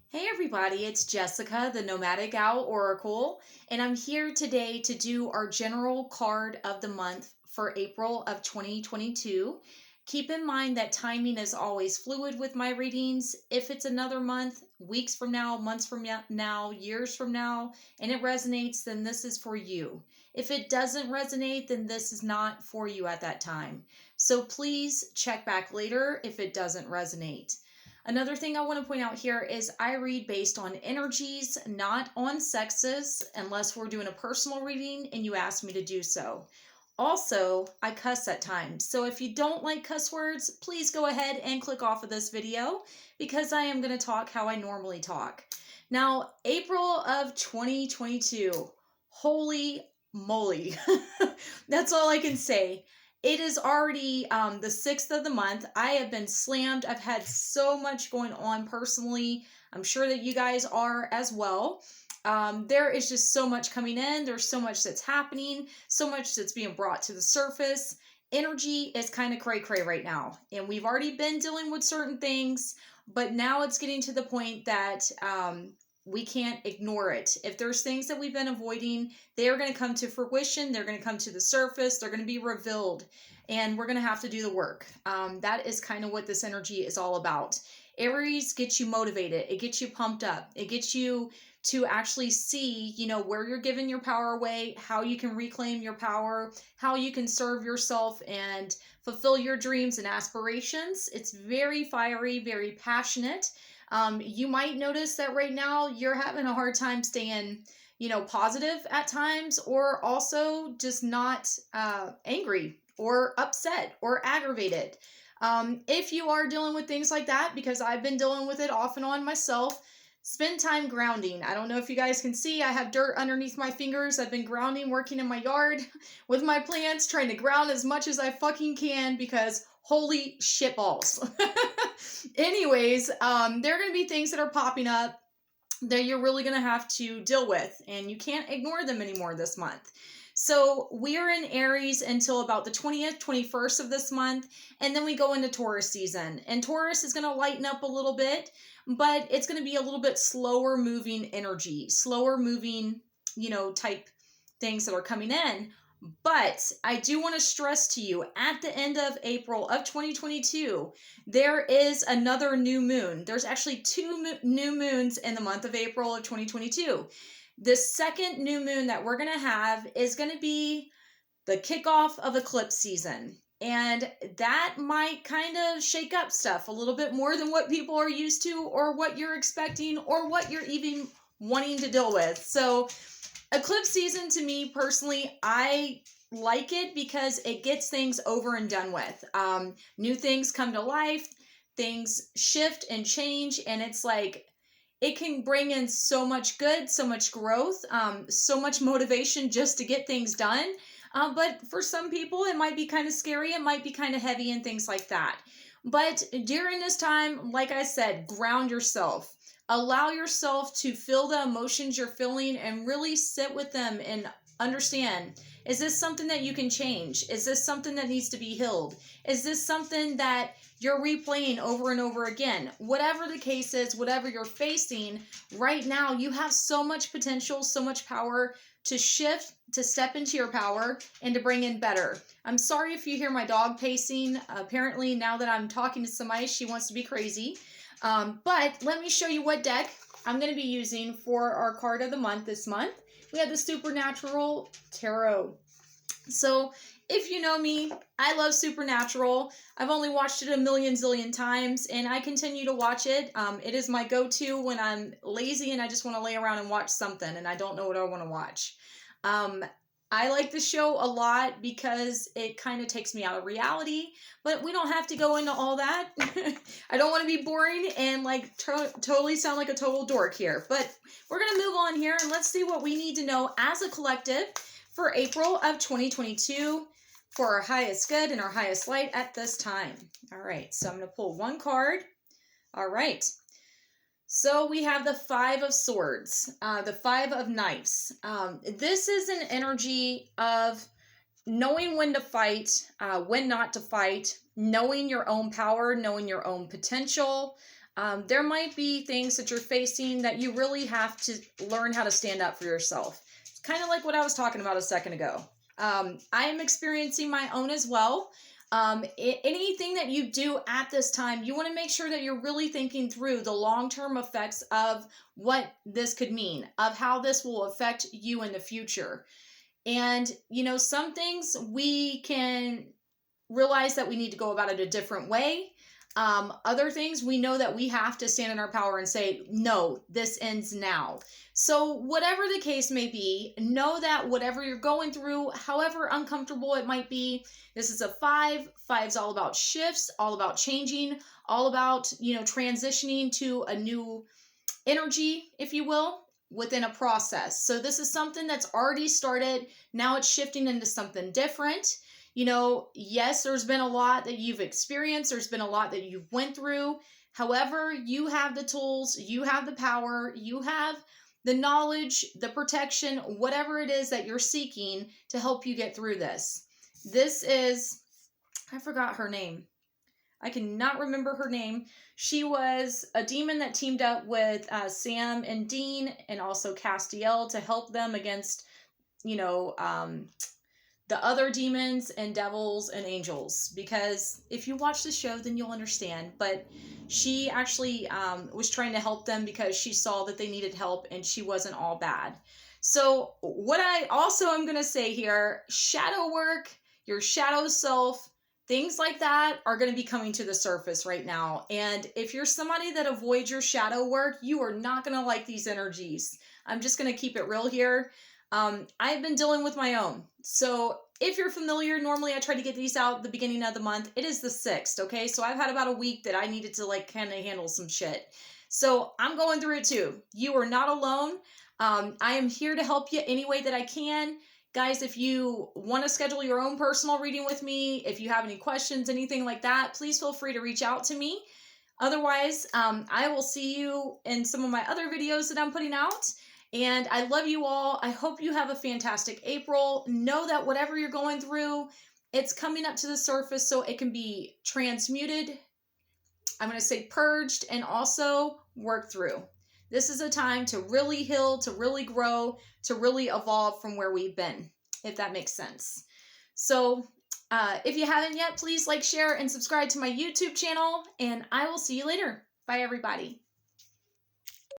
Hey everybody, it's Jessica, the Nomadic Owl Oracle, and I'm here today to do our general card of the month for April of 2022. Keep in mind that timing is always fluid with my readings. If it's another month, weeks from now, months from now, years from now, and it resonates, then this is for you. If it doesn't resonate, then this is not for you at that time. So please check back later if it doesn't resonate. Another thing I want to point out here is I read based on energies, not on sexes, unless we're doing a personal reading and you ask me to do so. Also, I cuss at times, so if you don't like cuss words, please go ahead and click off of this video because I am going to talk how I normally talk. Now, April of 2022, holy moly, that's all I can say. It is already the 6th of the month. I have been slammed. I've had so much going on personally. I'm sure that you guys are as well. There is just so much coming in. There's so much that's happening, so much that's being brought to the surface. Energy is kind of cray-cray right now. And we've already been dealing with certain things, but now it's getting to the point that we can't ignore it. If there's things that we've been avoiding, they are going to come to fruition. They're going to come to the surface. They're going to be revealed, and we're going to have to do the work. That is kind of what this energy is all about. Aries gets you motivated. It gets you pumped up. It gets you to actually see, where you're giving your power away, how you can reclaim your power, how you can serve yourself and fulfill your dreams and aspirations. It's very fiery, very passionate. You might notice that right now you're having a hard time staying, positive at times, or also just not angry or upset or aggravated. If you are dealing with things like that, because I've been dealing with it off and on myself, spend time grounding. I don't know if you guys can see, I have dirt underneath my fingers. I've been grounding, working in my yard with my plants, trying to ground as much as I fucking can because holy shit balls. Anyways, there are going to be things that are popping up that you're really going to have to deal with, and you can't ignore them anymore this month. So we are in Aries until about the 20th, 21st of this month, and then we go into Taurus season. And Taurus is going to lighten up a little bit, but it's going to be a little bit slower moving energy, slower moving, type things that are coming in. But I do want to stress to you, at the end of April of 2022, there is another new moon. There's actually two new moons in the month of April of 2022. The second new moon that we're going to have is going to be the kickoff of eclipse season. And that might kind of shake up stuff a little bit more than what people are used to, or what you're expecting, or what you're even wanting to deal with. So eclipse season, to me personally, I like it because it gets things over and done with. New things come to life, things shift and change, and it's like it can bring in so much good, so much growth, so much motivation just to get things done. But for some people, it might be kind of scary. It might be kind of heavy and things like that. But during this time, like I said, ground yourself. Allow yourself to feel the emotions you're feeling and really sit with them and understand, is this something that you can change? Is this something that needs to be healed? Is this something that you're replaying over and over again? Whatever the case is, whatever you're facing right now, you have so much potential, so much power to shift, to step into your power, and to bring in better. I'm sorry if you hear my dog pacing. Apparently, now that I'm talking to somebody, she wants to be crazy. But let me show you what deck I'm going to be using for our card of the month this month. We have the Supernatural Tarot. So if you know me, I love Supernatural. I've only watched it a million zillion times, and I continue to watch it. It is my go-to when I'm lazy and I just want to lay around and watch something and I don't know what I want to watch. I like the show a lot because it kind of takes me out of reality, but we don't have to go into all that. I don't want to be boring and totally sound like a total dork here, but we're going to move on here and let's see what we need to know as a collective for April of 2022 for our highest good and our highest light at this time. All right, so I'm going to pull one card. All right. So we have the Five of Swords, the Five of Knives. This is an energy of knowing when to fight, when not to fight, knowing your own power, knowing your own potential, There might be things that you're facing that you really have to learn how to stand up for yourself. It's kind of like what I was talking about a second ago. I am experiencing my own as well. Anything that you do at this time, you want to make sure that you're really thinking through the long-term effects of what this could mean, of how this will affect you in the future. And, some things we can realize that we need to go about it a different way. Other things we know that we have to stand in our power and say, no, this ends now. So whatever the case may be, know that whatever you're going through, however uncomfortable it might be, this is a 5. 5's all about shifts, all about changing, all about, transitioning to a new energy, if you will, within a process. So this is something that's already started. Now it's shifting into something different. Yes, there's been a lot that you've experienced. There's been a lot that you've went through. However, you have the tools, you have the power, you have the knowledge, the protection, whatever it is that you're seeking to help you get through this. This is, I forgot her name. I cannot remember her name. She was a demon that teamed up with Sam and Dean and also Castiel to help them against, the other demons and devils and angels. Because if you watch the show, then you'll understand. But she actually was trying to help them because she saw that they needed help and she wasn't all bad. So what I also am going to say here, shadow work, your shadow self, things like that are going to be coming to the surface right now. And if you're somebody that avoids your shadow work, you are not going to like these energies. I'm just going to keep it real here. I've been dealing with my own. So if you're familiar, normally I try to get these out at the beginning of the month. It is the 6th, okay? So I've had about a week that I needed to kind of handle some shit. So I'm going through it too. You are not alone. I am here to help you any way that I can. Guys, if you want to schedule your own personal reading with me, if you have any questions, anything like that, please feel free to reach out to me. Otherwise, I will see you in some of my other videos that I'm putting out. And I love you all. I hope you have a fantastic April. Know that whatever you're going through, it's coming up to the surface so it can be transmuted. I'm going to say purged and also worked through. This is a time to really heal, to really grow, to really evolve from where we've been, if that makes sense. So if you haven't yet, please like, share, and subscribe to my YouTube channel, and I will see you later. Bye, everybody.